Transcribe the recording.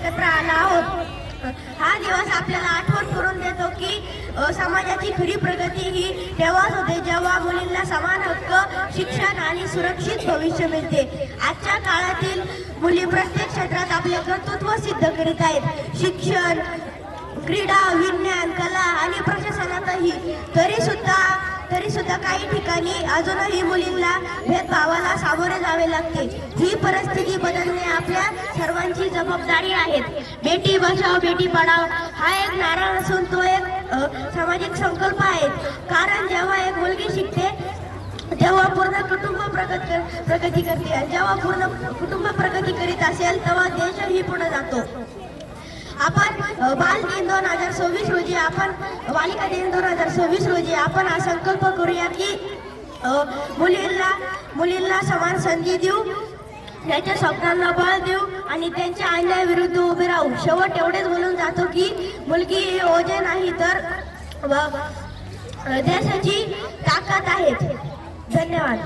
एकत्र आला आहोत। हा दिवस आपल्याला आठवण करून देतो की समाजाची खरी प्रगती ही तेव्हाच होते जेव्हा मुलींना समान हक्क, शिक्षण आणि सुरक्षित भविष्य मिळते। आजच्या काळातील मुली प्रत्येक क्षेत्रात आपले कर्तृत्व सिद्ध करीत आहेत। शिक्षण, क्रीडा, विज्ञान, कला आणि प्रशासनातही तरी सुद्धा काही ठिकाणी अजूनही मुलींना भेदभावाला सामोरे जावे लागते। ही परिस्थिती बदलणे आपल्या सर्वांची जबाबदारी आहे। बेटी बचाओ बेटी पढाओ हा एक नारा नसून तो एक सामाजिक संकल्प आहे। कारण जेव्हा एक मुलगी शिकते जेव्हा पूर्ण कुटुंब प्रगती करते आणि जेव्हा पूर्ण कुटुंब प्रगती करीत असेल तेव्हा देशही पुढे जातो। आपण बाल दिन 2026 रोजी आपण बालिका दिन 2026 रोजी आपण हा संकल्प करूया की मुलींना समान संधी देऊ, त्यांच्या स्वप्नांना बळ देऊ आणि त्यांच्या अन्यायाविरुद्ध उभे राहू। शेवट एवढेच बोलून जातो की मुलगी ही ओझे नाही तर देशाची ताकद आहे। धन्यवाद।